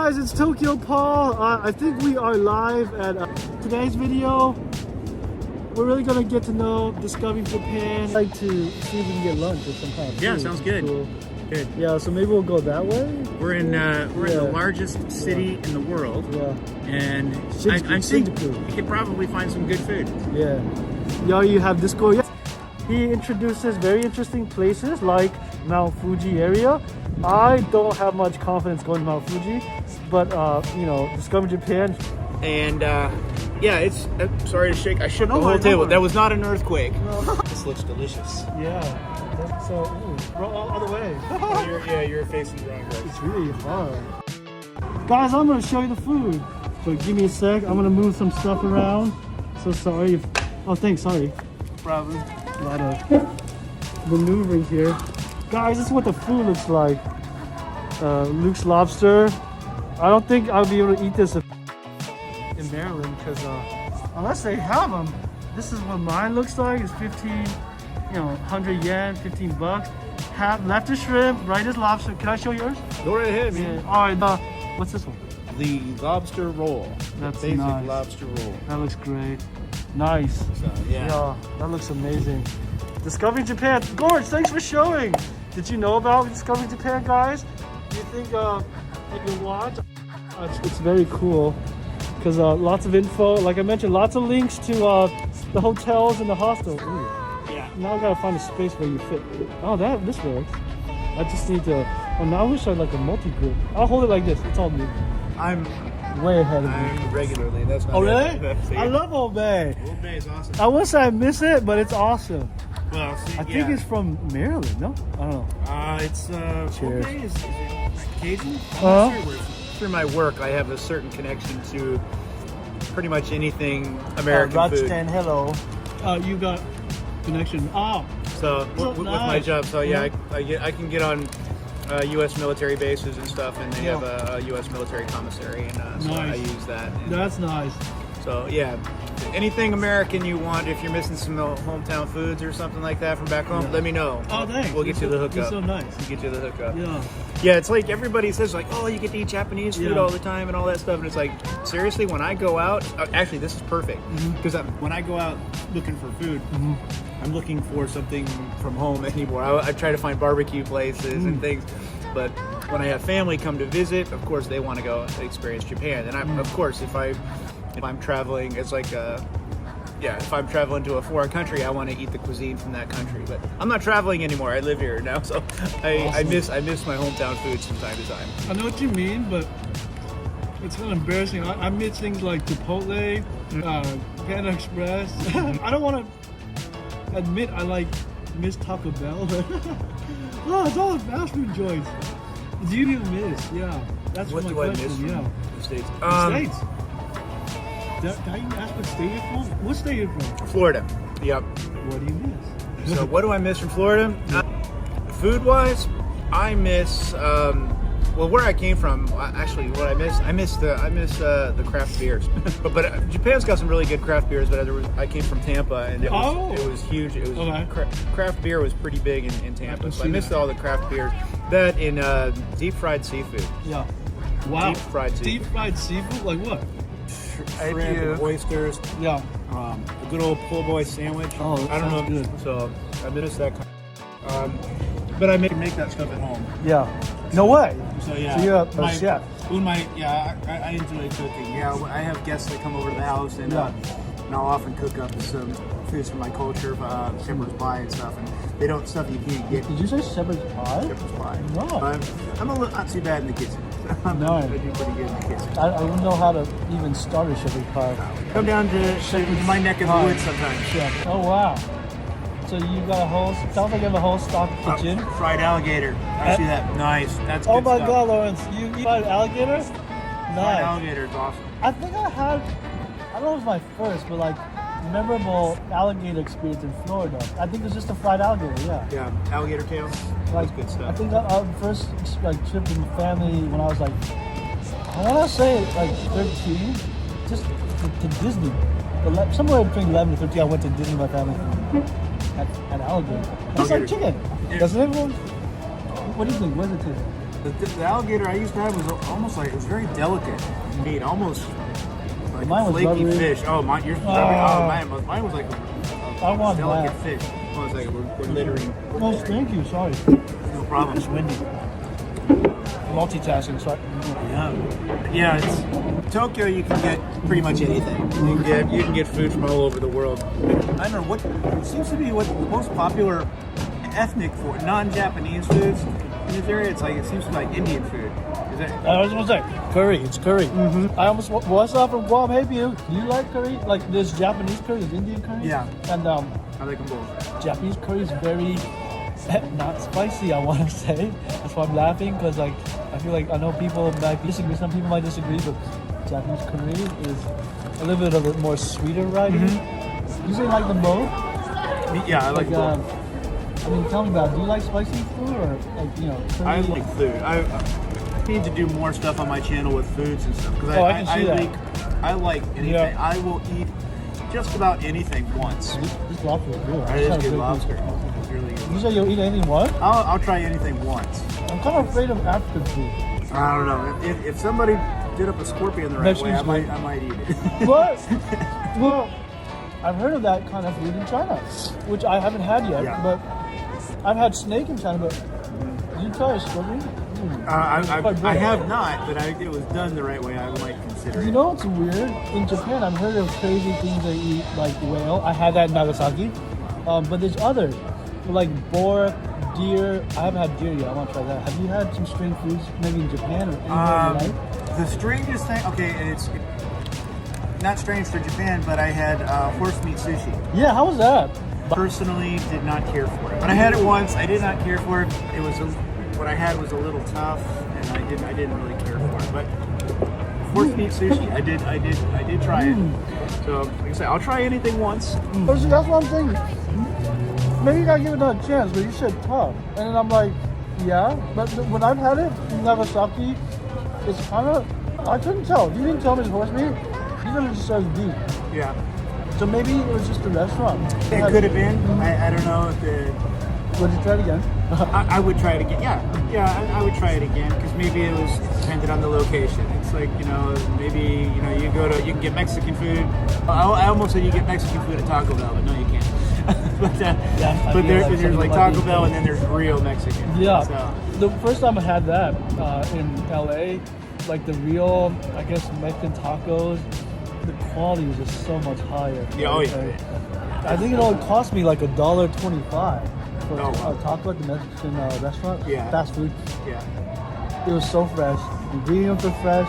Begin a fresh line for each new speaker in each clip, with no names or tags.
guys, it's TokyoPaul. I think we are live at today's video. We're really gonna get to know discovering Japan. I'd like to see if we can get lunch or some kind of food.
Yeah, sounds good.
Cool.
Good.
Yeah, so maybe we'll go that way.
We're in the largest city in the world.
Yeah.
And I think we could probably find some good food.
Yeah. Yeah, you have Discord. Yes. He introduces very interesting places like Mount Fuji area. I don't have much confidence going to Mount Fuji, but you know, discovering Japan.
And yeah, it's sorry to shake. I shook the whole table. That was not an earthquake.
No.
This looks delicious.
Yeah. So, we're all the way.
You're facing the wrong way.
It's really hard. Guys, I'm gonna show you the food. So give me a sec. I'm gonna move some stuff around. So sorry if. Oh, thanks. Sorry. Problem. A lot of maneuvering here. Guys, this is what the food looks like. Luke's Lobster. I don't think I'll be able to eat this in Maryland because unless they have them, this is what mine looks like. It's 15, 100 yen, 15 bucks. Have left is shrimp, right is lobster. Can I show yours?
Go right ahead, man.
Yeah. All right. What's this one?
The lobster roll.
That's
basic
nice.
Lobster roll.
That looks great. Nice.
So, yeah.
That looks amazing. Discovering Japan. Gorge, thanks for showing. Did you know about Discovering Japan, guys? Do you think you can watch? It's very cool because lots of info. Like I mentioned, lots of links to the hotels and the hostel. Ooh.
Yeah.
Now I gotta find a space where you fit. Oh, this works. I just need to. Oh, now I wish I had like a multi-group. I'll hold it like this. It's all me.
I'm
way ahead of
me.
me.
Regularly. That's not.
Oh really? I love Old Bay.
Old Bay is awesome.
I wish I miss it, but it's awesome.
Well, see,
I think it's from Maryland. No, I don't know.
It's
Cheers.
Okay. Is it Cajun? Through my work, I have a certain connection to pretty much anything American food.
Hello. You got connection. Oh.
So with my job, so yeah, I can get on U.S. military bases and stuff, and they have a U.S. military commissary, and so I use that. And
that's nice.
So yeah, anything American you want, if you're missing some hometown foods or something like that from back home, let me know.
Oh, thanks.
We'll get you the hookup.
You're so nice.
We'll get you the hookup.
Yeah.
Yeah, it's like everybody says like, oh, you get to eat Japanese food all the time and all that stuff, and it's like, seriously, when I go out, actually this is perfect, because when I go out looking for food, I'm looking for something from home anymore. I try to find barbecue places and things, but when I have family come to visit, of course they want to go experience Japan, and of course if I'm traveling, it's like if I'm traveling to a foreign country, I want to eat the cuisine from that country. But I'm not traveling anymore. I live here now, so I miss my hometown food from time to time.
I know what you mean, but it's kind of embarrassing. I miss things like Chipotle, Panda Express. I don't want to admit I miss Taco Bell, but it's all the fast food joints. Do you miss? Yeah, that's
what
my
do
question.
I miss from the States?
States. Did I even ask what state you're from? What state you're from?
Florida. Yep.
What do you miss?
So what do I miss from Florida? Food-wise, I miss where I came from. Actually, what I miss the craft beers. but Japan's got some really good craft beers. But I came from Tampa, and it was huge. It was craft beer was pretty big in Tampa. So I missed all the craft beers. That in deep fried seafood.
Yeah. Wow.
Deep fried seafood.
Deep fried seafood? Like what?
Shrimp and oysters.
Yeah.
A good old po' boy sandwich.
Oh,
I don't know.
Good.
So I miss that. But I make that stuff at home.
Yeah. No way.
So yeah.
So you're a chef.
I enjoy cooking. Yeah, I have guests that come over to the house, and I'll often cook up some foods from my culture, shepherd's pie and stuff, and they don't stuff you can't get.
Did you say shepherd's pie?
Shepherd's pie.
No.
I'm not too bad in the kitchen.
No.
I do pretty good in the kitchen.
I wouldn't know how to even start a shepherd's pie.
Come down to my neck of the woods sometimes.
Yeah. Oh wow. So you got sounds like you have a whole stock kitchen.
Fried alligator. I see that. Nice. That's good.
Oh my
stuff.
God, Lawrence. You eat fried alligator? Nice.
Fried alligator is awesome.
I think I don't know if it was my first, but memorable alligator experience in Florida. I think it was just a fried alligator,
Yeah, alligator tail. That's good stuff.
I think our first trip with my family when I was I want to say 13, just to Disney. Somewhere between 11 and 13, I went to Disney with my family. At alligator. It's like chicken. Yeah. Doesn't everyone? What do you think? What does it taste like?
The alligator I used to have was almost like, it was very delicate meat, almost like
Mine was
flaky
rubbery.
fish. Oh, mine, yours was rubbery. Oh, mine was like
I want
delicate
that.
fish. Oh, it's like we're littering.
Oh, thank you. Sorry.
No problem.
It's windy. Multitasking. Sorry.
Yeah, it's Tokyo. You can get pretty much anything. You can get food from all over the world. I don't know what it seems to be what the most popular ethnic food, non-Japanese foods in this area. It seems to be like Indian food. Is it?
I was gonna say curry. It's curry. I almost what's up from Guam? Hey, you. Do you like curry? Like there's Japanese curry, there's Indian curry.
Yeah.
And
I like them both.
Japanese curry is very not spicy. I want to say. That's why I'm laughing because like I feel like I know people might disagree. Some people might disagree, but Japanese curry is a little bit of a more sweeter variety. You say like them both?
Yeah, I like both.
I mean, tell me about it. Do you like spicy food or like curry?
I like food. I need to do more stuff on my channel with foods and stuff because
I can see that.
I like anything.
Yeah.
I will eat just about anything once.
This lobster is good.
That is good lobster. It's really good.
You say you'll eat anything what?
I'll try anything once.
I'm kind of afraid of African food.
I don't know. If somebody did up a scorpion the right way, I might eat it.
What? Well, I've heard of that kind of food in China, which I haven't had yet.
Yeah.
But I've had snake in China. But did you try a scorpion?
I have not, but it was done the right way. I might consider it.
You know what's weird? In Japan, I've heard of crazy things they eat, like whale. I had that in Nagasaki. But there's others, like boar, deer. I haven't had deer yet. I want to try that. Have you had some strange foods, maybe in Japan or anywhere in your life?
The strangest thing, it's not strange for Japan, but I had horse meat sushi.
Yeah, how was that?
Personally, did not care for it. When I had it once, I did not care for it. What I had was a little tough, and I didn't really care for it. But horse meat sushi, I did try it. So, like I said, I'll try anything once.
That's what I'm thinking. Maybe you gotta give it another chance, but you said tough. And then I'm like, yeah. But when I've had it in Nagasaki, it's kind of, I couldn't tell. You didn't tell me it's horse meat. You could have just said beef.
Yeah.
So maybe it was just the restaurant.
It could have been. I don't know if the...
Would you try it again?
I would try it again. Yeah, I would try it again because maybe it depended on the location. It's like maybe you can get Mexican food. I almost said you get Mexican food at Taco Bell, but no, you can't. but there's like Taco Bell and then there's real Mexican.
Yeah.
So.
The first time I had that in LA, like the real, I guess Mexican tacos, the quality was just so much higher.
Yeah. Oh yeah.
I think it only cost me like $1.25. For
wow.
a taco at the Mexican restaurant,
Yeah.
fast food.
Yeah.
It was so fresh. The ingredients were fresh.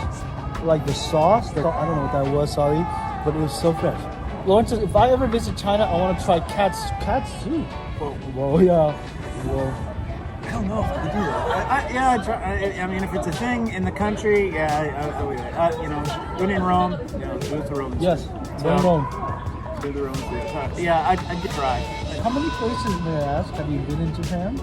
Like the sauce, I don't know what that was, sorry, but it was so fresh. Lawrence, if I ever visit China, I want to try cat soup. Whoa, yeah. Whoa.
I don't know if I could do that. I mean, if it's a thing in the country, I'll do that. When in Rome, do it the Romans.
Yes, when in Rome.
Do the Romans. Yeah, I'd try.
How many places, may I ask, have you been in Japan?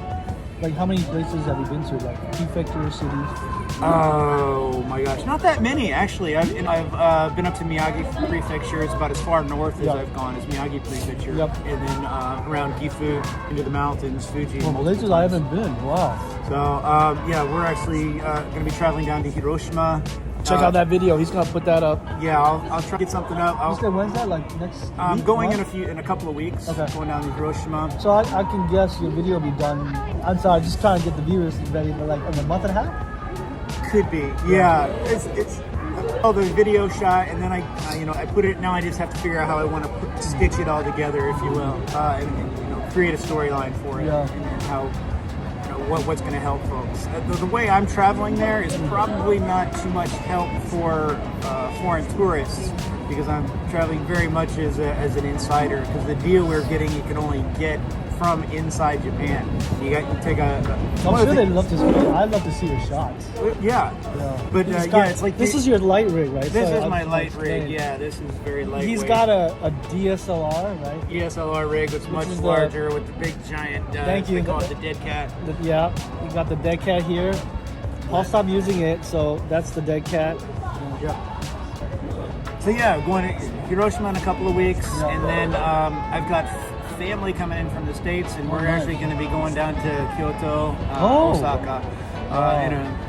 Like, how many places have you been to? Like, prefecture cities?
Oh my gosh, not that many actually. I've been up to Miyagi Prefecture. It's about as far north as I've gone as Miyagi Prefecture. Yep. And then around Gifu, into the mountains, Fuji.
Oh, places I haven't been. Wow.
So we're actually going to be traveling down to Hiroshima.
Check out that video. He's gonna put that up.
Yeah, I'll try to get something up.
You said when's that? Like next?
I'm going in a couple of weeks.
Okay.
Going down to Hiroshima.
So I can guess your video will be done. I'm sorry, just trying to get the viewers ready. But like in a month and a half.
Could be. Yeah. It's the video shot, and then I put it. Now I just have to figure out how I want to stitch it all together, if you will, and create a storyline for it, and how. What's going to help folks. The way I'm traveling there is probably not too much help for foreign tourists because I'm traveling very much as an insider because the deal we're getting you can only get from inside Japan. You take a...
I'm sure they'd love to see. I'd love to see your shots.
Yeah. But it's like...
This is your light rig, right?
This is my light rig, yeah. This is very lightweight.
He's got a DSLR, right?
DSLR rig that's much larger with the big giant...
Thank you.
They call it the dead cat.
Yeah, you got the dead cat here. I'll stop using it, so that's the dead cat.
Yeah. So going to Hiroshima in a couple of weeks, and then I've got family coming in from the States, and we're actually going to be going down to Kyoto, Osaka.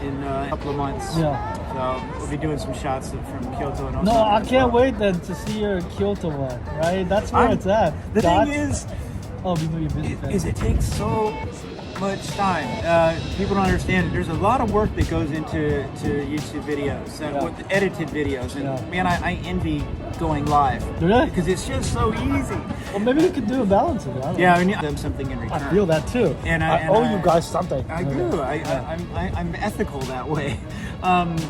in a couple of months.
Yeah.
So we'll be doing some shots from Kyoto and Osaka.
No, I
as
can't
well.
wait then to see your Kyoto one, right? That's where it's at.
The thing is,
before you visit
it takes so much time. People don't understand it. There's a lot of work that goes into YouTube videos and with edited videos. And man, I envy going live.
Really?
Because it's just so easy.
Well, maybe you could do a balance of it. I don't know.
Yeah, I mean, them something in return.
I feel that too.
And
I owe you guys something.
I do. I'm ethical that way.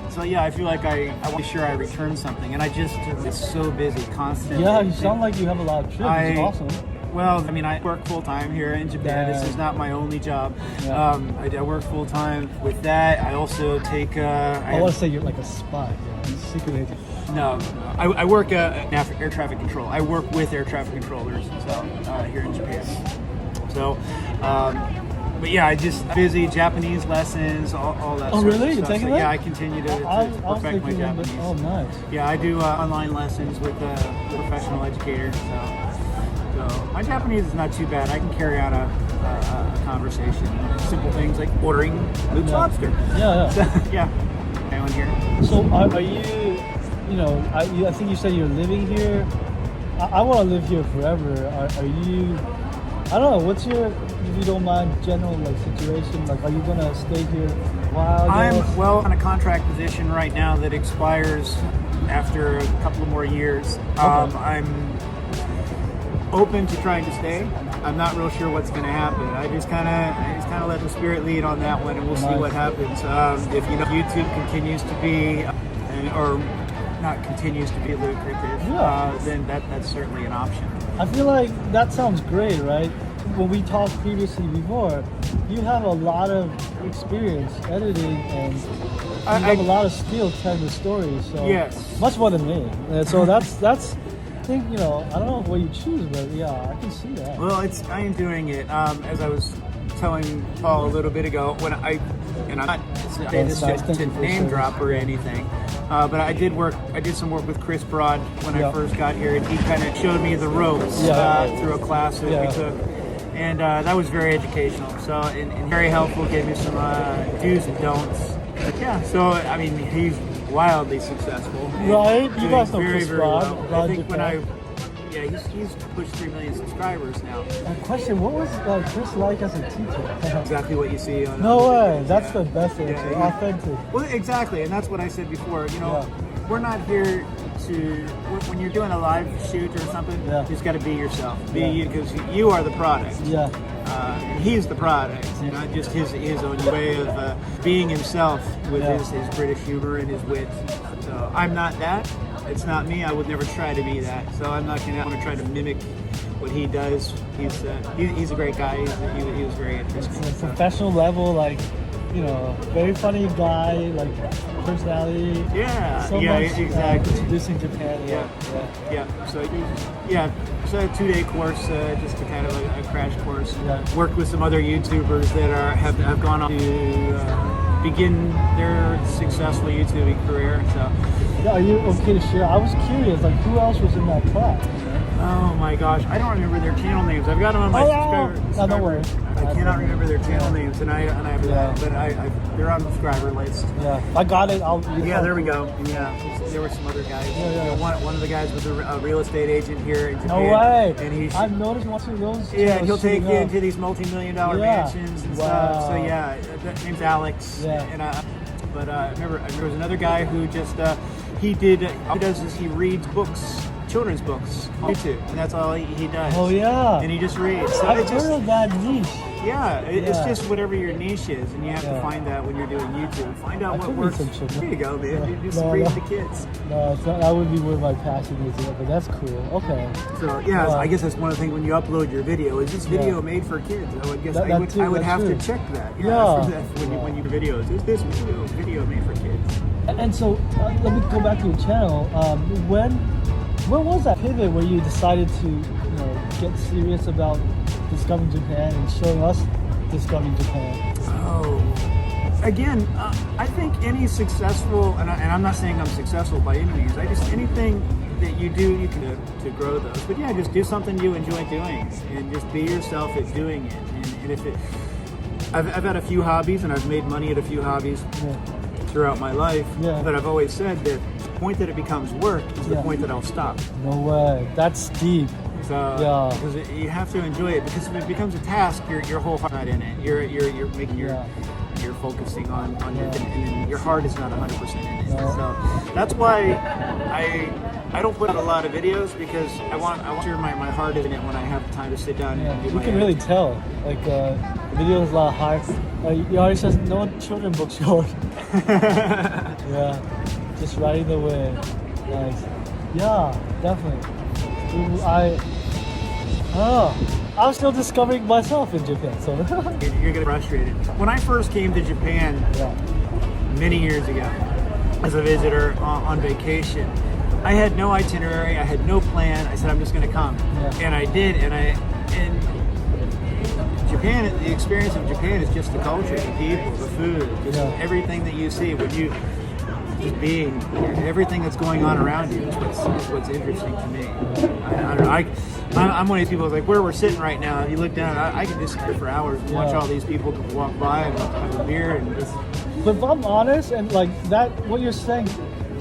So yeah, I feel like I want to be sure I return something, and it's so busy constantly.
Yeah, you sound like you have a lot of trips. It's awesome.
Well, I mean, I work full time here in Japan. This is not my only job.
Yeah.
I work full time with that. I also take.
I want to say you're like a spy, secret agent.
No, I work air traffic control. I work with air traffic controllers here in Japan. So, but yeah, I just busy Japanese lessons, all that.
Oh,
sort
really?
Of
You're
stuff.
taking
So,
that?
yeah, I continue to perfect my Japanese.
Oh, nice.
Yeah, I do online lessons with a professional educator. So my Japanese is not too bad. I can carry on a conversation. Simple things like ordering Luke's Lobster.
Yeah.
So, yeah. Anyone here?
So are you? You know, I think you said you're living here. I want to live here forever. Are you? I don't know. What's your, if you don't mind, general situation? Like, are you gonna stay here a while?
I'm on a contract position right now that expires after a couple of more years.
Okay.
I'm open to trying to stay. I'm not real sure what's going to happen. I just kind of let the spirit lead on that one, and we'll see what happens. If YouTube continues to be, or not continues to be lucrative, then that's certainly an option.
I feel like that sounds great, right? When we talked previously before, you have a lot of experience editing, and you have a lot of skill telling the stories. So
yes,
much more than me. And so that's. I think, I don't know what you choose, but yeah, I can see that.
Well, I am doing it. As I was telling Paul a little bit ago, I'm not saying this just to name drop or anything, but I did some work with Chris Broad when I first got here, and he kind of showed me the ropes through a class that we took, and that was very educational. So and very helpful, gave me some do's and don'ts. Yeah, so I mean, he's wildly successful.
Right? You guys know Chris
well.
Broad.
I think he's pushed 3 million subscribers now.
Question, what was Chris like as a teacher?
Exactly what you see on
No way, that's the best answer, authentic.
Well, exactly, and that's what I said before. We're not here to, when you're doing a live shoot or something, you just got to be yourself. Be you, because you are the product.
Yeah.
He's the product, not just his own way of being himself with his British humor and his wit. So I'm not that. It's not me. I would never try to be that. So I'm not going to try to mimic what he does. He's a great guy. He was very interesting.
On a professional level, very funny guy, like personality.
Exactly.
Introducing Japan.
So a 2-day course, just to kind of a crash course. Worked with some other YouTubers that have gone on to begin their successful YouTubing career. So.
Yeah, are you okay to share? I was curious, who else was in that class?
Oh my gosh, I don't remember their channel names. I've got them on my subscriber.
No worries.
I cannot remember their channel names, and they're on the subscriber list.
Yeah, I got it.
There we go. Yeah, there were some other guys. One of the guys was a real estate agent here in Japan.
No way.
And
I've noticed once of those.
Yeah, he'll take you into these multi-million-dollar mansions and stuff. So that name's Alex.
Yeah.
And I remember there was another guy who just he reads books. Children's books on YouTube, and that's all he does.
Oh yeah,
and he just reads. So
I've heard of that niche.
It's just whatever your niche is, and you have to find that when you're doing YouTube. Find out what works. There you go, man. You just read the kids.
No, that would be where my passion is, but that's cool. Okay.
So I guess that's one of the things when you upload your video. Is this video made for kids? I would guess I would have to check that. When you videos, is this video made for kids?
And so let me go back to your channel. When was that pivot where you decided to, get serious about discovering Japan and showing us discovering Japan?
Oh, again, I think any successful, and I'm not saying I'm successful by any means. Anything that you do, you can to grow those. But just do something you enjoy doing, and just be yourself at doing it. And if I've had a few hobbies and I've made money at a few hobbies throughout my life.
Yeah.
But I've always said that the point that it becomes work is the point that I'll stop.
No way. That's deep.
So, because you have to enjoy it, because if it becomes a task, your whole heart's not in it. You're making you're focusing on and your heart is not 100% in it.
No.
So that's why I don't put out a lot of videos, because I want sure my heart is in it when I have time to sit down and do
You
my
can really tell. Like the video is a lot higher. He always says no children book short. Just riding the way. Nice. Yeah, definitely. I'm still discovering myself in Japan, so
you're getting frustrated. When I first came to Japan many years ago as a visitor on vacation, I had no itinerary, I had no plan. I said I'm just going to come, and I did. And Japan, the experience of Japan is just the culture, the people, the food, just everything that you see when you just being everything that's going on around you is what's interesting to me. I don't know. I'm one of these people who's like, where we're sitting right now, you look down, I can just sit here for hours and watch all these people walk by and have a beer and just.
But if I'm honest, and like that, what you're saying,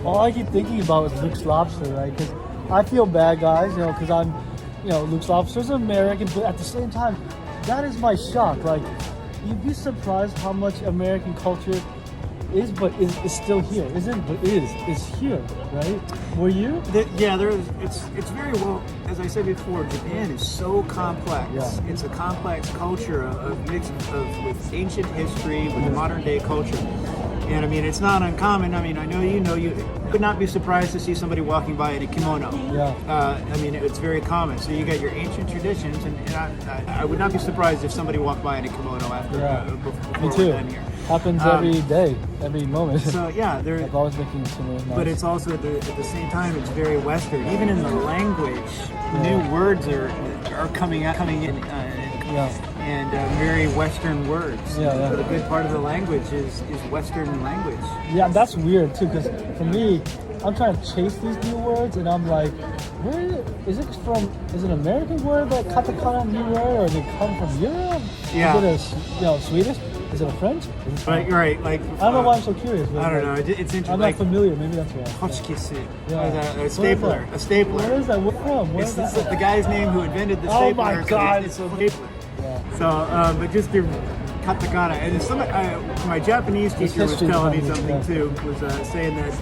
all I keep thinking about is Luke's Lobster, right? Because I feel bad, guys, because I'm, Luke's Lobster's American, but at the same time, that is my shock. Like, you'd be surprised how much American culture is still here. Isn't, but is here, right? Were you?
It's very well, as I said before, Japan is so complex. It's a complex culture of mix with ancient history, with modern day culture. And I mean, it's not uncommon. I mean, I know you could not be surprised to see somebody walking by in a kimono. I mean, it's very common. So you got your ancient traditions, and I would not be surprised if somebody walked by in a kimono after before
Me too.
we're done here.
Happens every day, every moment.
So
I've always making similar.
But it's also at the same time, it's very Western. Even in the language, new words are coming in. And very Western words. So the good part of the language is Western language.
Yeah, that's weird too, because for me, I'm trying to chase these new words, and I'm like, is it an American word, that katakana new word, or did it come from Europe? Is it Swedish? Is it a French?
Right, right. Like
I don't know why I'm so curious.
I don't know. It's interesting.
I'm not familiar. Maybe that's why.
Hochkisu. A stapler. A stapler.
Where is that from?
It's the guy's name who invented the stapler.
Oh my God!
It's a stapler. So, but just the katakana, and my Japanese teacher was telling me something too. Was saying that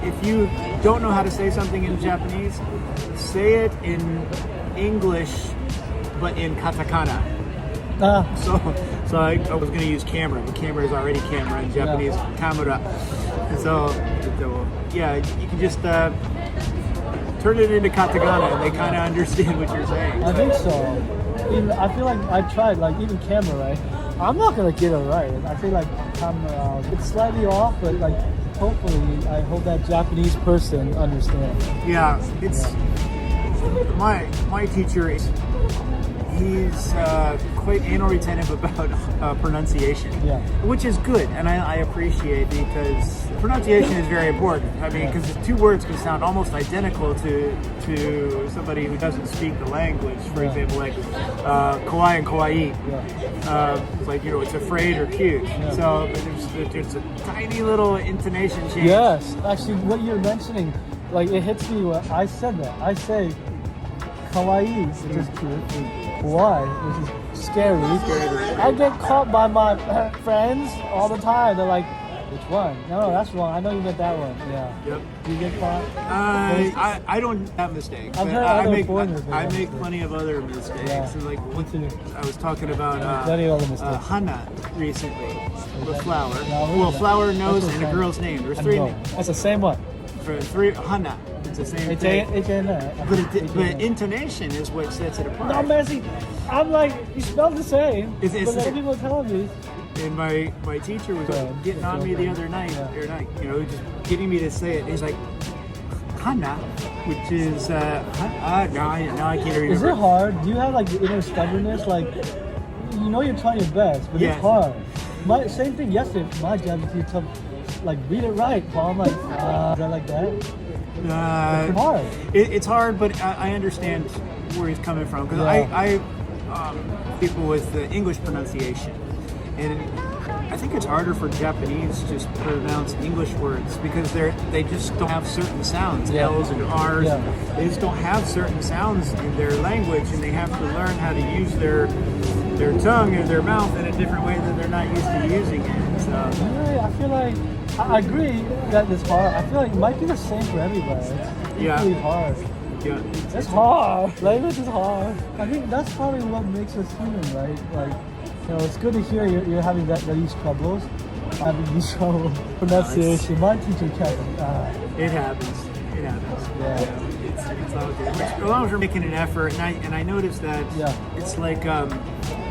if you don't know how to say something in Japanese, say it in English, but in katakana. So I was going to use camera, but camera is already camera in Japanese, kamura. And so you can just turn it into katakana, and they kind of understand what you're saying.
I think so. I feel like I tried, like even camera, right? I'm not gonna get it right. I feel like camera, it's slightly off, but like hopefully, I hope that Japanese person understands.
Yeah, it's my teacher. He's quite anal retentive about pronunciation, which is good, and I appreciate, because pronunciation is very important. I mean, because two words can sound almost identical to somebody who doesn't speak the language. For example, like kawaii and kawaii. It's like, it's afraid or cute. So there's a tiny little intonation change.
Yes, actually, what you're mentioning, like it hits me when I said that. I say kawaii, which is cute. Kawaii, which is scary. I get caught by my friends all the time. They're like, which one? No, that's wrong. I know you meant that one.
Yep.
Do you get caught?
I don't have mistakes.
I've heard
I make plenty of other mistakes. And like I was talking about hana recently, with flower. Flower, nose, and a girl's name. There's three names.
That's the same one.
For three hana. It's the same thing. But intonation is what sets it apart.
No, Messi. I'm like, you spell the same. But other people are telling me.
And my teacher was getting on me the other night, just getting me to say it. He's like, hana, which is, now I can't remember.
Is it hard? Do you have like the inner stubbornness? Like, you're trying your best, but it's hard. Same thing yesterday. My Japanese teacher told me, like, read it right, Paul. I'm like, is that like that? It's hard.
It's hard, but I understand where he's coming from, because I people with the English pronunciation, And I think it's harder for Japanese to just pronounce English words because they just don't have certain sounds, L's and R's. They just don't have certain sounds in their language, and they have to learn how to use their tongue or their mouth in a different way that they're not used to using it. So
I feel like I agree that it's hard. I feel like it might be the same for everybody. It's equally hard.
Yeah,
it's hard. Language is hard. I think that's probably what makes us human, right? Like, you know, it's good to hear you're having these troubles. Having these trouble pronunciation. My teacher kept.
It happens. It happens.
Yeah.
It's all good. As long as we're making an effort, and I noticed that it's like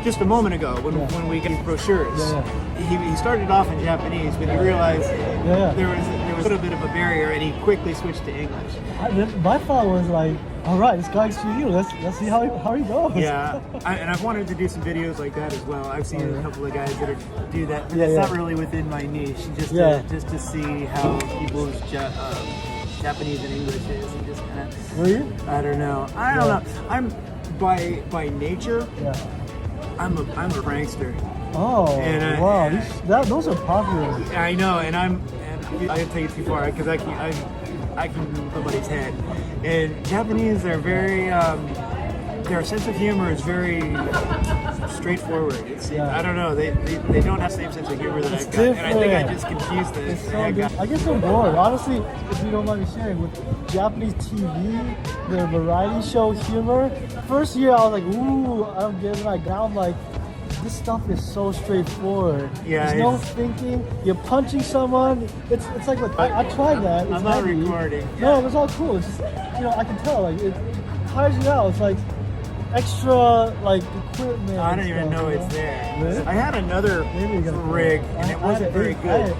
just a moment ago when we get brochures. He started off in Japanese, but he realized there was a little bit of a barrier, and he quickly switched to English.
My thought was like, all right, this guy's for you. Let's see how he goes.
Yeah, and I've wanted to do some videos like that as well. I've seen a couple of guys that do that. But it's not really within my niche. Just to see how people's Japanese and English is, and just kind of.
Were you?
I don't know. I'm by nature. I'm a prankster.
Oh,
and,
wow! Those are popular.
I know, and I didn't take it too far because I can move somebody's head. And Japanese are very, their sense of humor is very straightforward. I don't know, they don't have the same sense of humor that I've got. And I think I just confused this.
It's so good. I get so bored. Honestly, if you don't mind me sharing, with Japanese TV, their variety show humor, first year I was like, ooh, I don't get it. Now I'm like, this stuff is so straightforward. There's no thinking. You're punching someone. It's like I tried that. It's
I'm not
heavy.
recording.
No, it was all cool. It's just, I can tell like it tires you out. It's like extra like equipment.
I don't even know it's there.
Really?
I had another rig and it wasn't very good.